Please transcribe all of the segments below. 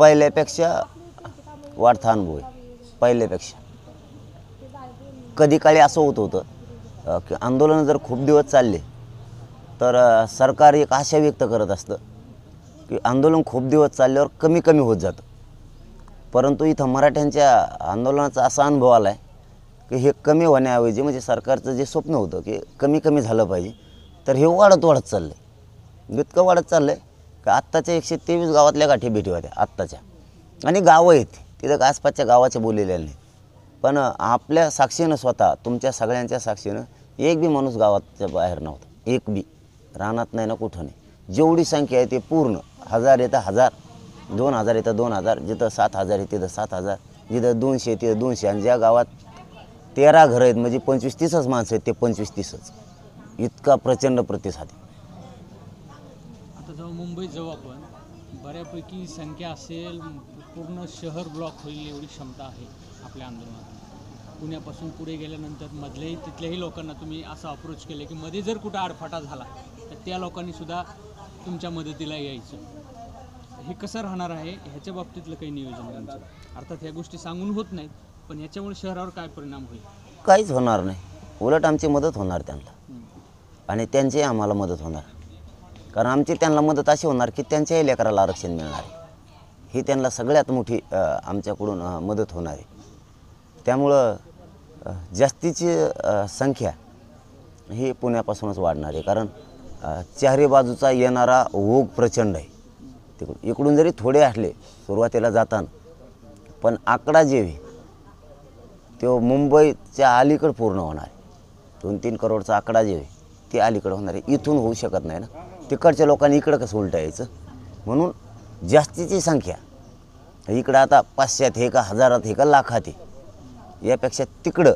पहिल्यापेक्षा वाढता अनुभव आहे पहिल्यापेक्षा. कधी काळी असं होत होतं की आंदोलन जर खूप दिवस चालले तर सरकार एक आशा व्यक्त करत असतं की आंदोलन खूप दिवस चालल्यावर कमी कमी होत जातं. परंतु इथं मराठ्यांच्या आंदोलनाचा असा अनुभव आला आहे की हे कमी होण्याऐवजी म्हणजे सरकारचं जे स्वप्न होतं की कमी कमी झालं पाहिजे तर हे वाढत वाढत चाललं आहे. इतकं वाढत चाललं आहे की आत्ताच्या 123 गावातल्या गाठी भेटी होत्या आत्ताच्या, आणि गावं आहेत तिथं आसपासच्या गावाचे बोललेल्या नाही. पण आपल्या साक्षीनं स्वतः तुमच्या सगळ्यांच्या साक्षीनं एक बी माणूस गावाच्या बाहेर नव्हता, एक बी रानात नाही ना कुठं नाही. जेवढी संख्या आहे ते पूर्ण 1000 येतं 1000, 2000 येतं 2000, जिथं 7000 आहे तिथं 7000, जिथं 200 तिथं 200, आणि ज्या गावात 13 घरं आहेत म्हणजे 25-30च माणसं आहेत ते 25-30च. इतका प्रचंड प्रतिसाद आहे. आता जेव्हा मुंबईत जाऊ आपण बऱ्यापैकी संख्या असेल, पूर्ण शहर ब्लॉक होईल एवढी क्षमता आहे आपल्या आंदोलनात. पुण्यापासून पुढे गेल्यानंतर मधल्याही तिथल्याही लोकांना तुम्ही असं अप्रोच केलं की मध्ये जर कुठं आडफाटा झाला तर त्या लोकांनी सुद्धा तुमच्या मदतीला यायचं. हे कसं राहणार आहे ह्याच्या बाबतीतलं काही नियोजन त्यांचं? अर्थात ह्या गोष्टी सांगून होत नाहीत, पण ह्याच्यामुळे शहरावर काय परिणाम होईल? काहीच होणार नाही, उलट आमची मदत होणार त्यांना आणि त्यांची आम्हाला मदत होणार. कारण आमची त्यांना मदत अशी होणार की त्यांच्याही लेकराला आरक्षण मिळणार आहे. ही त्यांना सगळ्यात मोठी आमच्याकडून मदत होणार आहे. त्यामुळं जास्तीची संख्या ही पुण्यापासूनच वाढणार आहे. कारण चारी बाजूचा येणारा ओघ प्रचंड आहे. इकडून जरी थोडे असले सुरुवातीला जाताना, पण आकडा जे आहे तो मुंबईच्या अलीकडं पूर्ण होणार आहे. 2-3 करोडचा आकडा जे आहे ते अलीकडं होणार आहे. इथून होऊ शकत नाही ना, तिकडच्या लोकांनी इकडं कसं उलटं यायचं. म्हणून जास्तीची संख्या इकडं आता 500 हे का 1000 हे का लाखात आहे, यापेक्षा तिकडं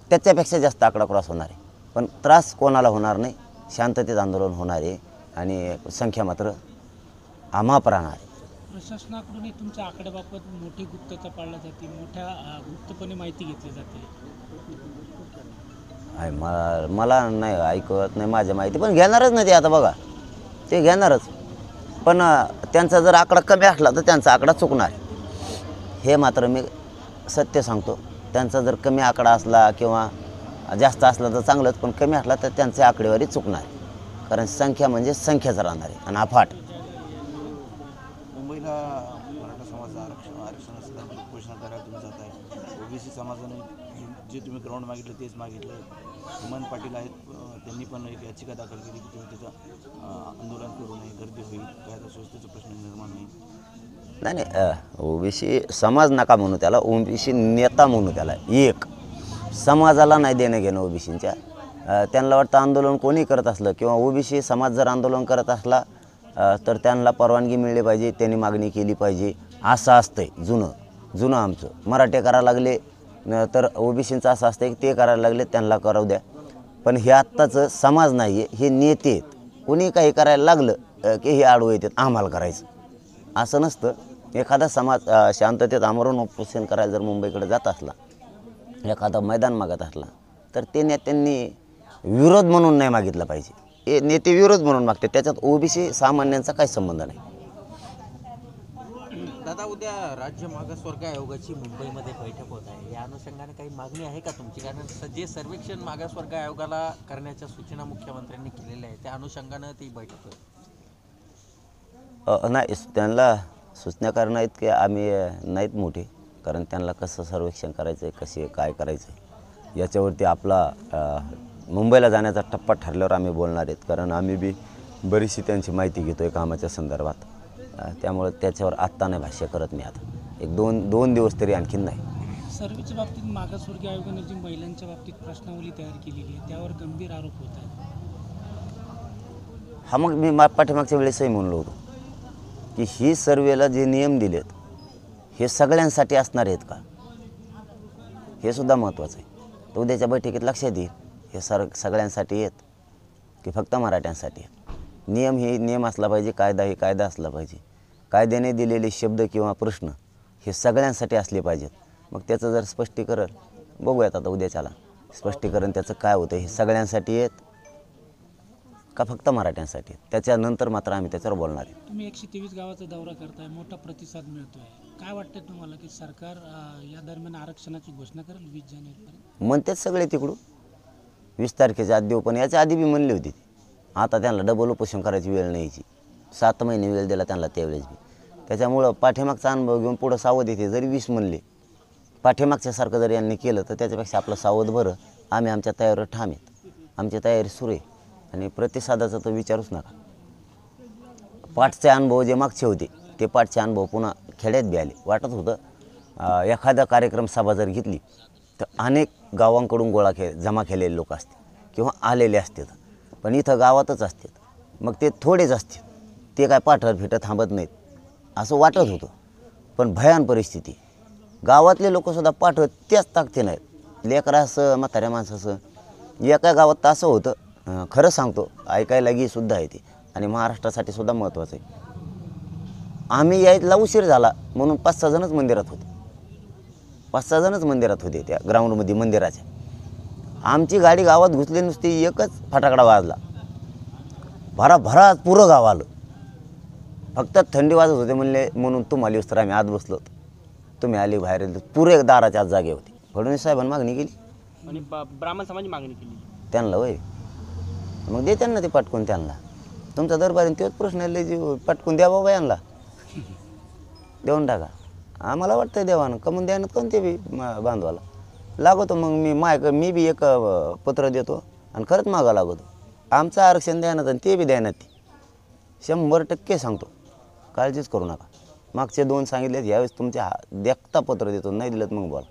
त्याच्यापेक्षा जास्त आकडा क्रॉस होणार आहे. पण त्रास कोणाला होणार नाही, शांततेत आंदोलन होणार आहे आणि संख्या मात्र अमाप राहणार आहे. प्रशासनाकडून तुमच्या आकड्याबाबत मोठी गुप्तता पाळली जाते, मोठ्या गुप्तपणे माहिती घेतली जाते. आहे मला नाही ऐकत नाही माझ्या माहिती, पण घेणारच नाही ते. आता बघा ते घेणारच, पण त्यांचा जर आकडा कमी असला तर त्यांचा आकडा चुकणार. हे मात्र मी सत्य सांगतो. त्यांचा जर कमी आकडा असला किंवा जास्त असला तर चांगलंच, पण कमी असला तर त्यांची आकडेवारी चुकणार. कारण संख्या म्हणजे संख्याच राहणार आहे आणि अफाट. मुंबईला मराठा समाजाचं आरक्षणाचं घोषणा करायला तुम्ही जात आहे. ओबीसी समाजाने जे तुम्ही ग्राउंड मागितलं तेच मागितलं. हेमंत पाटील आहेत, त्यांनी पण एक याचिका दाखल केली की तुम्ही त्याचं आंदोलन करू नये, गर्दी होईल, काय स्वच्छतेचा प्रश्न निर्माण होईल. नाही, ओबीसी समाज नका म्हणू त्याला, ओबीसी नेता म्हणू त्याला. एक समाजाला नाही देणं घेणं ओबीसींच्या. त्यांना वाटतं आंदोलन कोणी करत असलं किंवा ओबीसी समाज जर आंदोलन करत असला तर त्यांना परवानगी मिळली पाहिजे, त्यांनी मागणी केली पाहिजे, असं असतंय. जुनं आमचं मराठे करायला लागले तर ओबीसींचं असं असतं की ते करायला लागले त्यांना करू द्या. पण हे आत्ताचं समाज नाही आहे, हे नेते आहेत. कोणी काही करायला लागलं की हे आडवं येतात आम्हाला करायचं, असं नसतं. एखादा समाज शांततेत आमरण उपोषण करायला जर मुंबईकडे जात असला, एखादा मैदान मागत असला, तर ते नेत्यांनी विरोध म्हणून नाही मागितला पाहिजे. हे नेते विरोध म्हणून मागते, त्याच्यात ओबीसी सामान्यांचा काही संबंध नाही. दादा, उद्या राज्य मागासवर्ग आयोगाची मुंबईमध्ये बैठक होत आहे. या अनुषंगाने काही मागणी आहे का तुमची? कारण जे सर्वेक्षण मागासवर्ग आयोगाला करण्याच्या सूचना मुख्यमंत्र्यांनी केलेल्या आहेत त्या अनुषंगानं ती बैठक होईल. नाही, त्यांना सूचना करणं इतके आम्ही नाहीत मोठे. कारण त्यांना कसं सर्वेक्षण करायचं आहे, कसे काय करायचं आहे याच्यावरती आपला मुंबईला जाण्याचा टप्पा ठरल्यावर आम्ही बोलणार आहेत. कारण आम्ही बी बरीचशी त्यांची माहिती घेतो आहे कामाच्या संदर्भात. त्यामुळे त्याच्यावर आत्ता नाही भाष्य करत मी. आता एक दोन दिवस तरी आणखीन नाही. सर्वेच्या बाबतीत मागासवर्गीय आयोगाने जी महिलांच्या बाबतीत प्रश्नावली तयार केलेली आहे त्यावर गंभीर आरोप होत आहेत. हा, मग मी पाठीमागच्या वेळेसही म्हणलो होतो की ही सर्वेला जे नियम दिलेत हे सगळ्यांसाठी असणार आहेत का, हे सुद्धा महत्त्वाचं आहे. तर उद्याच्या बैठकीत लक्षात येईल हे सगळ्यांसाठी आहेत की फक्त मराठ्यांसाठी आहेत. नियम ही नियम असला पाहिजे, कायदा ही कायदा असला पाहिजे. कायद्याने दिलेले शब्द किंवा प्रश्न हे सगळ्यांसाठी असले पाहिजेत. मग त्याचं जर स्पष्टीकरण बघूयात आता उद्याच्याला, स्पष्टीकरण त्याचं काय होतं. हे सगळ्यांसाठी आहेत का फक्त मराठ्यांसाठी त्याच्यानंतर मात्र आम्ही त्याच्यावर बोलणार आहे. तुम्ही 123 गावाचा दौरा करताय, मोठा प्रतिसाद मिळतोय. काय वाटतंय तुम्हाला की सरकार या दरम्यान आरक्षणाची घोषणा करेल 20 जानेवारीपर्यंत? म्हणतेच सगळे तिकडून 20 तारखेच्या आधी देऊ, पण याच्या आधी बी म्हणली होती ती. आता त्यांना डबल उपोषण करायची वेळ नाही यायची. 7 महिने वेळ दिला त्यांना त्यावेळेस बी. त्याच्यामुळं पाठीमागचा अनुभव घेऊन पुढं सावध येते. जरी 20 म्हणले पाठीमागच्यासारखं जर यांनी केलं तर त्याच्यापेक्षा आपलं सावध बरं. आम्ही आमच्या तयारीवर ठाम आहेत, आमची तयारी सुरू आहे आणि प्रतिसादाचा तर विचारूच नका. पाठचे अनुभव जे मागचे होते ते पाठचे अनुभव पुन्हा खेड्यात बी आले. वाटत होतं एखादा कार्यक्रम सभा जर घेतली तर अनेक गावांकडून जमा केलेले लोक असतील किंवा आलेले असतात, पण इथं गावातच असतात. मग ते थोडेच असतात, ते काय पाठर फिटत थांबत नाहीत असं वाटत होतं. पण भयान परिस्थिती, गावातले लोकसुद्धा पाठवत त्याच ताकदीने आहेत. लेकरं असं म्हाताऱ्या माणसाचं एका गावात तर असं होतं, खरं सांगतो ऐकायला सुद्धा आहे ते आणि महाराष्ट्रासाठी सुद्धा महत्त्वाचं आहे. आम्ही यायला उशीर झाला म्हणून 5-6 जणच मंदिरात होते. 5-6 जणच मंदिरात होते त्या ग्राउंडमध्ये मंदिराच्या. आमची गाडी गावात घुसली, नुसती एकच फटाकडा वाजला, भराभरात पुरं गाव आलं. फक्त थंडी वाजत होते म्हणले म्हणून तुम्हाला तर आम्ही आत बसलो होतो. तुम्ही आले बाहेर, पुरे दाराच्या आत जागे होते. फडणवीस साहेबांनी मागणी केली आणि ब्राह्मण समाजाची मागणी केली त्यांना. वय मग दे त्यांना ते पाठकून. त्यांना तुमचा दरबारीन तोच प्रश्न आहे, लय पाठकून द्या बाबा यांना, देऊन टाका. आम्हाला वाटतं देवानं कमून द्यानं कोण ते बी बांधवाला लागतो. मग मी बी एक पत्र देतो आणि खरंच मागा लागतो. आमचं आरक्षण द्यानात आणि ते बी द्यानात, ते 100% सांगतो. काळजीच करू नका. मागचे 2 सांगितलेत, यावेळेस तुमच्या देखता पत्र देतो, नाही दिलं तर मग बोला.